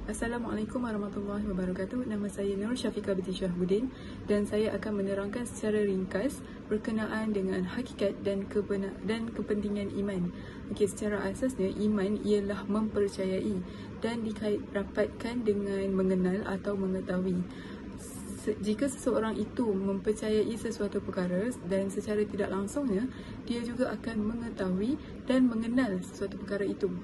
Assalamualaikum warahmatullahi wabarakatuh. Nama saya Nur Syafiqah binti Syahbudin dan saya akan menerangkan secara ringkas berkenaan dengan hakikat dan kepentingan iman. Okey, secara asasnya iman ialah mempercayai dan dikait rapatkan dengan mengenal atau mengetahui. Jika seseorang itu mempercayai sesuatu perkara dan secara tidak langsungnya, dia juga akan mengetahui dan mengenal sesuatu perkara itu.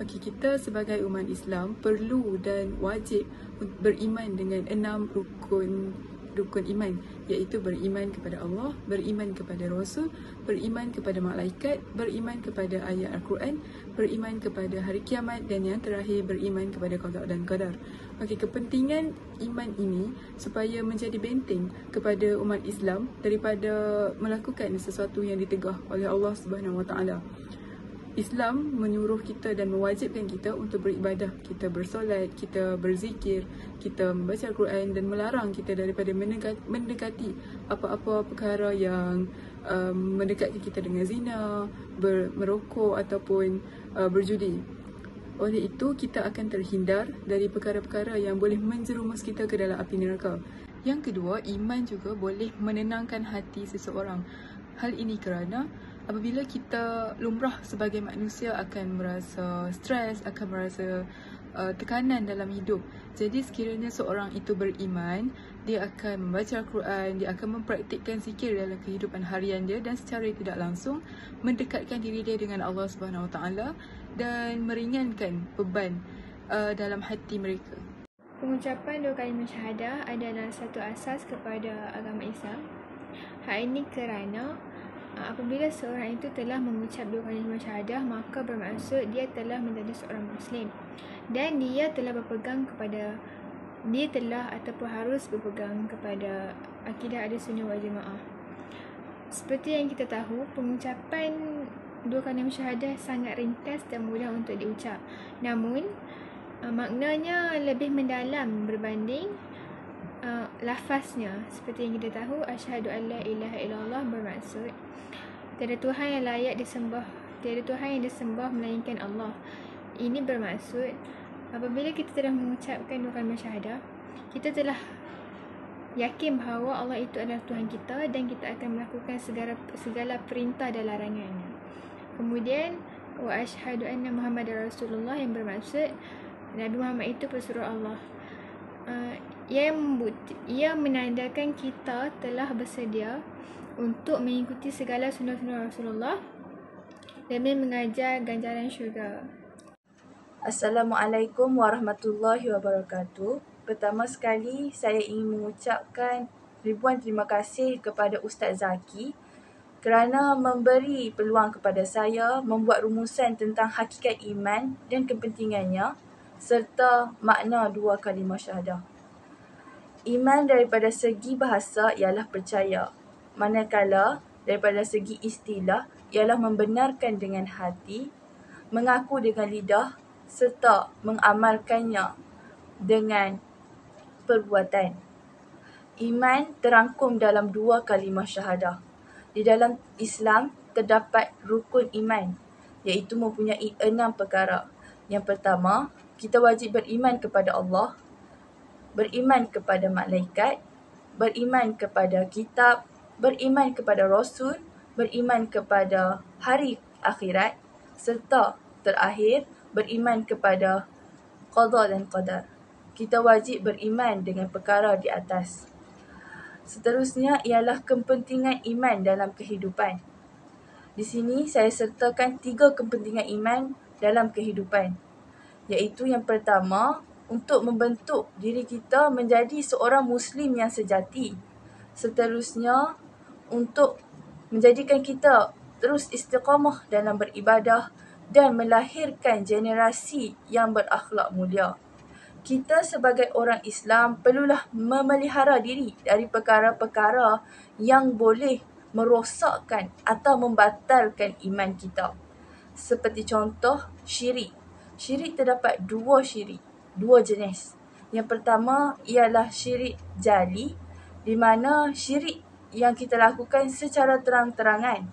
Okey, kita sebagai umat Islam perlu dan wajib beriman dengan 6 rukun iman, iaitu beriman kepada Allah, beriman kepada Rasul, beriman kepada malaikat, beriman kepada ayat Al-Quran, beriman kepada hari kiamat dan yang terakhir beriman kepada qada dan qadar. Okey, kepentingan iman ini supaya menjadi benteng kepada umat Islam daripada melakukan sesuatu yang ditegah oleh Allah Subhanahu Wa Taala. Islam menyuruh kita dan mewajibkan kita untuk beribadah, kita bersolat, kita berzikir, kita membaca Al-Quran dan melarang kita daripada mendekati apa-apa perkara yang mendekatkan kita dengan zina, merokok ataupun berjudi. Oleh itu, kita akan terhindar dari perkara-perkara yang boleh menjerumus kita ke dalam api neraka. Yang kedua, iman juga boleh menenangkan hati seseorang. Hal ini kerana apabila kita lumrah sebagai manusia akan merasa stres, akan merasa tekanan dalam hidup. Jadi sekiranya seorang itu beriman, dia akan membaca Al-Quran, dia akan mempraktikkan zikir dalam kehidupan harian dia dan secara tidak langsung mendekatkan diri dia dengan Allah Subhanahu Wa Taala dan meringankan beban dalam hati mereka. Pengucapan 2 kalimah syahadah adalah satu asas kepada agama Islam. Hal ini kerana apabila seorang itu telah mengucap 2 kalimah syahadah, maka bermaksud dia telah menjadi seorang Muslim dan dia telah ataupun harus berpegang kepada akidah Ahlussunnah wal Jamaah. Seperti yang kita tahu, pengucapan 2 kalimah syahadah sangat ringkas dan mudah untuk diucap. Namun, maknanya lebih mendalam berbanding lafaznya. Seperti yang kita tahu, asyhadu an la ilaha illallah bermaksud tiada Tuhan yang layak disembah, tiada Tuhan yang disembah melainkan Allah. Ini bermaksud apabila kita telah mengucapkan 2 kalimah syahadah, kita telah yakin bahawa Allah itu adalah Tuhan kita dan kita akan melakukan segala perintah dan larangannya. Kemudian wa asyhadu anna Muhammadar Rasulullah yang bermaksud Nabi Muhammad itu pesuruh Allah. Ia menandakan kita telah bersedia untuk mengikuti segala sunnah-sunnah Rasulullah demi mengajar ganjaran syurga. Assalamualaikum warahmatullahi wabarakatuh. Pertama sekali, saya ingin mengucapkan ribuan terima kasih kepada Ustaz Zaki kerana memberi peluang kepada saya membuat rumusan tentang hakikat iman dan kepentingannya serta makna 2 kalimah syahadah. Iman daripada segi bahasa ialah percaya, manakala daripada segi istilah ialah membenarkan dengan hati, mengaku dengan lidah serta mengamalkannya dengan perbuatan. Iman terangkum dalam 2 kalimah syahadah. Di dalam Islam terdapat rukun iman, iaitu mempunyai 6 perkara. Yang pertama, kita wajib beriman kepada Allah, beriman kepada malaikat, beriman kepada kitab, beriman kepada Rasul, beriman kepada hari akhirat, serta terakhir beriman kepada qada dan qadar. Kita wajib beriman dengan perkara di atas. Seterusnya ialah kepentingan iman dalam kehidupan. Di sini saya sertakan 3 kepentingan iman dalam kehidupan, iaitu yang pertama, untuk membentuk diri kita menjadi seorang Muslim yang sejati. Seterusnya, untuk menjadikan kita terus istiqamah dalam beribadah dan melahirkan generasi yang berakhlak mulia. Kita sebagai orang Islam perlulah memelihara diri dari perkara-perkara yang boleh merosakkan atau membatalkan iman kita. Seperti contoh, syirik. Syirik terdapat 2 jenis. Yang pertama ialah syirik jali, di mana syirik yang kita lakukan secara terang-terangan,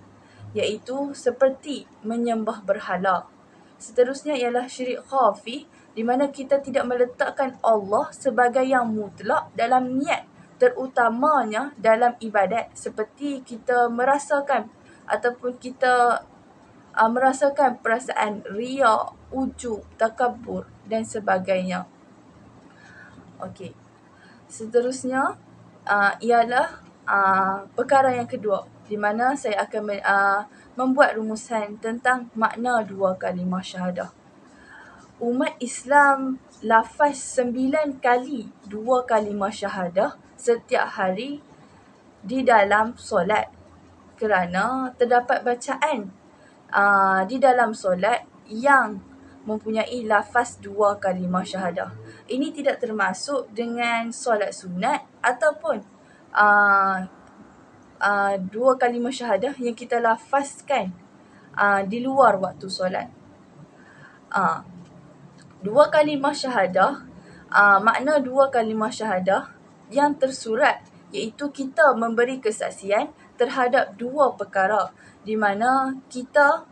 iaitu seperti menyembah berhala. Seterusnya ialah syirik khafi, di di mana kita tidak meletakkan Allah sebagai yang mutlak dalam niat, terutamanya dalam ibadat, seperti kita merasakan ataupun kita merasakan perasaan riya, ujub, takabur dan sebagainya. Okey. Seterusnya ialah perkara yang kedua, di mana saya akan membuat rumusan tentang makna dua kalimah syahadah. Umat Islam lafaz 9 kali dua kalimah syahadah setiap hari di dalam solat, kerana terdapat bacaan di dalam solat yang mempunyai lafaz dua kalimah syahadah. Ini tidak termasuk dengan solat sunat ataupun dua kalimah syahadah yang kita lafazkan di luar waktu solat. Dua kalimah syahadah, makna dua kalimah syahadah yang tersurat iaitu kita memberi kesaksian terhadap dua perkara, di mana kita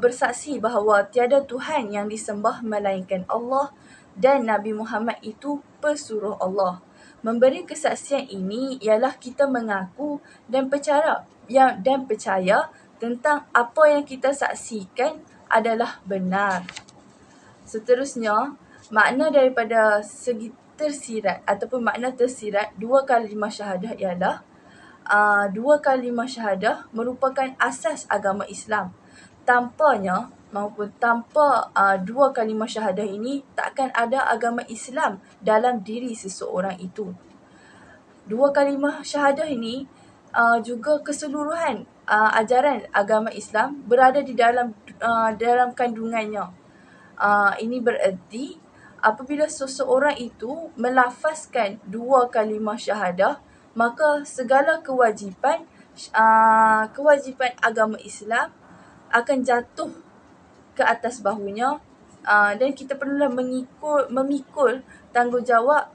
bersaksi bahawa tiada Tuhan yang disembah melainkan Allah dan Nabi Muhammad itu pesuruh Allah. Memberi kesaksian ini ialah kita mengaku dan percaya tentang apa yang kita saksikan adalah benar. Seterusnya, makna daripada segi tersirat ataupun makna tersirat dua kalimah syahadah ialah dua kalimah syahadah merupakan asas agama Islam. Tanpanya maupun tanpa dua kalimah syahadah ini, takkan ada agama Islam dalam diri seseorang itu. Dua kalimah syahadah ini juga keseluruhan ajaran agama Islam berada di dalam kandungannya. Ini bererti apabila seseorang itu melafazkan dua kalimah syahadah, maka segala kewajipan agama Islam akan jatuh ke atas bahunya, dan kita perlulah memikul tanggungjawab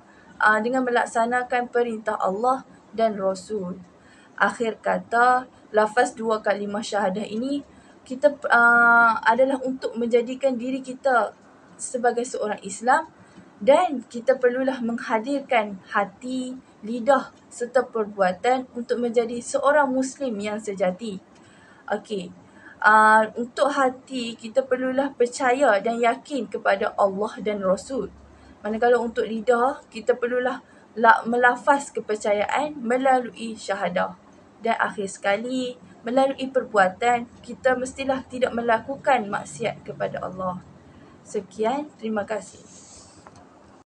dengan melaksanakan perintah Allah dan Rasul. Akhir kata, lafaz dua kalimah syahadah ini kita adalah untuk menjadikan diri kita sebagai seorang Islam, dan kita perlulah menghadirkan hati, lidah serta perbuatan untuk menjadi seorang Muslim yang sejati. Okey. Untuk hati, kita perlulah percaya dan yakin kepada Allah dan Rasul. Manakala untuk lidah, kita perlulah melafaz kepercayaan melalui syahadah. Dan akhir sekali, melalui perbuatan, kita mestilah tidak melakukan maksiat kepada Allah. Sekian, terima kasih.